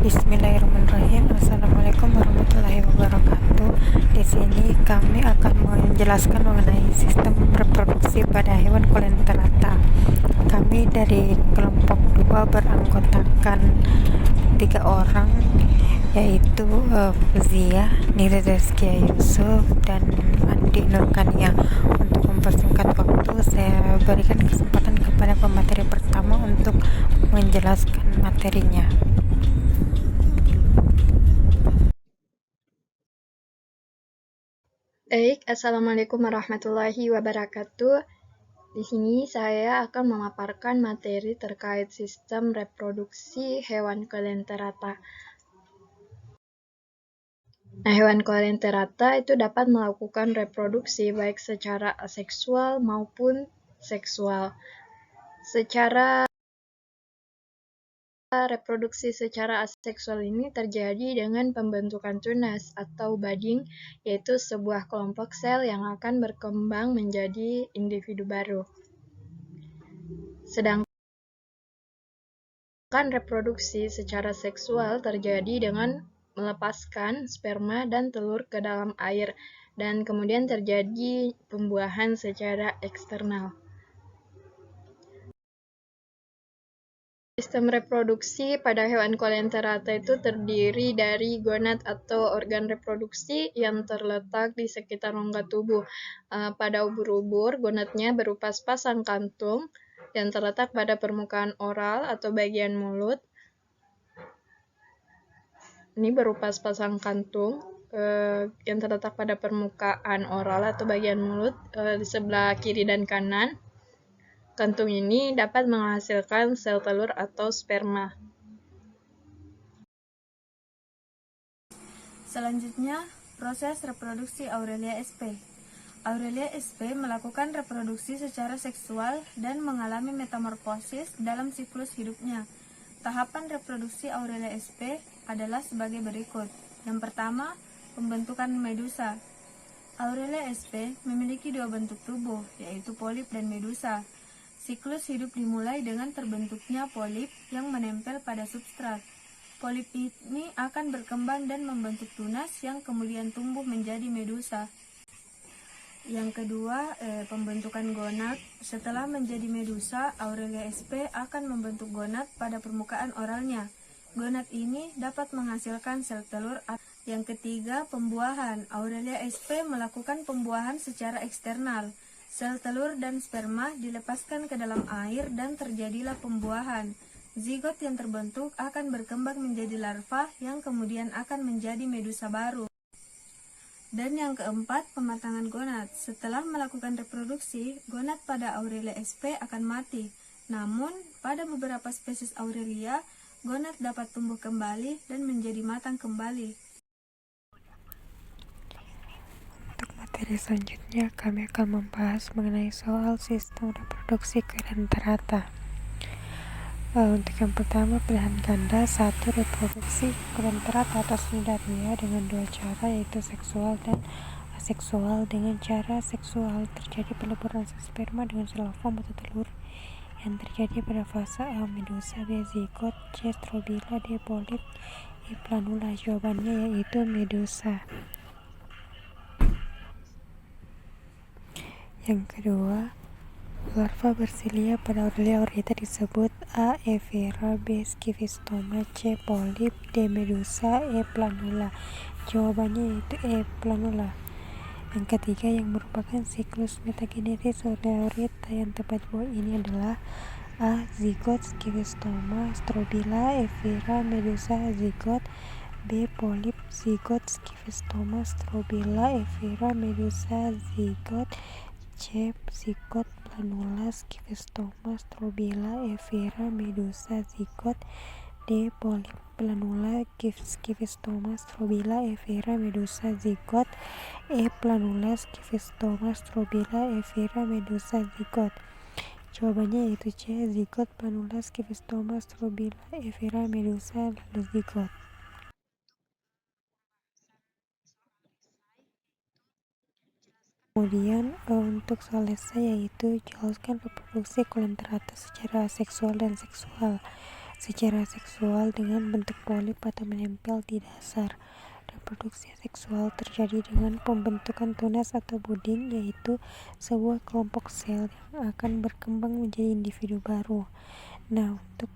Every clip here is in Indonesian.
Bismillahirrahmanirrahim. Assalamualaikum warahmatullahi wabarakatuh. Di sini kami akan menjelaskan mengenai sistem reproduksi pada hewan coelenterata. Kami dari kelompok 2 beranggotakan 3 orang, yaitu Fuzia, Nirezkia Yusuf, dan Andi Nurkania. Untuk mempersingkat waktu, saya berikan kesempatan kepada pemateri pertama untuk menjelaskan materinya. Baik, Assalamualaikum warahmatullahi wabarakatuh. Di sini saya akan memaparkan materi terkait sistem reproduksi hewan coelenterata. Nah, hewan coelenterata itu dapat melakukan reproduksi baik secara aseksual maupun seksual. Reproduksi secara aseksual ini terjadi dengan pembentukan tunas atau budding, yaitu sebuah kelompok sel yang akan berkembang menjadi individu baru. Sedangkan reproduksi secara seksual terjadi dengan melepaskan sperma dan telur ke dalam air, dan kemudian terjadi pembuahan secara eksternal. Sistem reproduksi pada hewan coelenterata itu terdiri dari gonad atau organ reproduksi yang terletak di sekitar rongga tubuh. Pada ubur-ubur, gonadnya berupa sepasang kantung yang terletak pada permukaan oral atau bagian mulut. Ini berupa sepasang kantung yang terletak pada permukaan oral atau bagian mulut di sebelah kiri dan kanan. Kantung ini dapat menghasilkan sel telur atau sperma. Selanjutnya, proses reproduksi Aurelia sp. Aurelia sp melakukan reproduksi secara seksual dan mengalami metamorfosis dalam siklus hidupnya. Tahapan reproduksi Aurelia sp adalah sebagai berikut. Yang pertama, pembentukan medusa. Aurelia sp memiliki 2 bentuk tubuh, yaitu polip dan medusa. Siklus hidup dimulai dengan terbentuknya polip yang menempel pada substrat. Polip ini akan berkembang dan membentuk tunas yang kemudian tumbuh menjadi medusa. Yang kedua, pembentukan gonad. Setelah menjadi medusa, Aurelia sp akan membentuk gonad pada permukaan oralnya. Gonad ini dapat menghasilkan sel telur. Yang ketiga, pembuahan. Aurelia sp melakukan pembuahan secara eksternal. Sel telur dan sperma dilepaskan ke dalam air dan terjadilah pembuahan. Zigot yang terbentuk akan berkembang menjadi larva yang kemudian akan menjadi medusa baru. Dan yang keempat, pematangan gonad. Setelah melakukan reproduksi, gonad pada Aurelia sp akan mati. Namun, pada beberapa spesies Aurelia, gonad dapat tumbuh kembali dan menjadi matang kembali. Untuk materi selanjutnya, kami akan membahas mengenai soal sistem reproduksi coelenterata. Untuk yang pertama, pilihan ganda. 1. Reproduksi coelenterata atas nidaria dengan 2 cara, yaitu seksual dan aseksual. Dengan cara seksual, terjadi peleburan sel sperma dengan sel ovum atau telur yang terjadi pada fase A medusa, B zigot, C strobila, D polip, E planula. Jawabannya yaitu medusa. Yang kedua, larva bersilia pada Aurelia aurita disebut A. Evera, B. Schistoma, C. polip, D. medusa, E. planula. Jawabannya yaitu E. planula. Yang ketiga, yang merupakan siklus metagenetis Aurelia aurita yang tepat bawah ini adalah A. zigot, Schistoma, strobila, Evera, medusa, zigot, B. polip, zigot, Schistoma, strobila, Evera, medusa, zigot, C. zigot, planula, Schistoma, strobila, Evera, medusa, zigot, D. polip, planula, Schistoma, strobila, Evera, medusa, zigot, E. planula, Schistoma, strobila, Evera, medusa, zigot. Jawabannya yaitu C. zigot, planula, Schistoma, strobila, Evera, medusa, lalu zigot. Kemudian untuk soal esai, yaitu jelaskan reproduksi coelenterata secara seksual dan seksual. secara seksual dengan bentuk polip atau menempel di dasar. Reproduksi seksual terjadi dengan pembentukan tunas atau buding, yaitu sebuah kelompok sel yang akan berkembang menjadi individu baru. Nah, untuk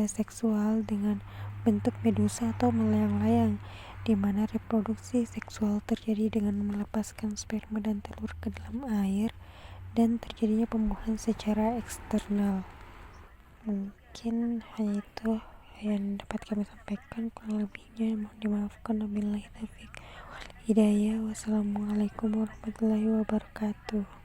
seksual dengan bentuk medusa atau melayang-layang, di mana reproduksi seksual terjadi dengan melepaskan sperma dan telur ke dalam air dan terjadinya pembuahan secara eksternal. Mungkin hanya itu yang dapat kami sampaikan, kurang lebihnya mohon dimaafkan. Wabillahi taufiq wal hidayah. Wassalamualaikum warahmatullahi wabarakatuh.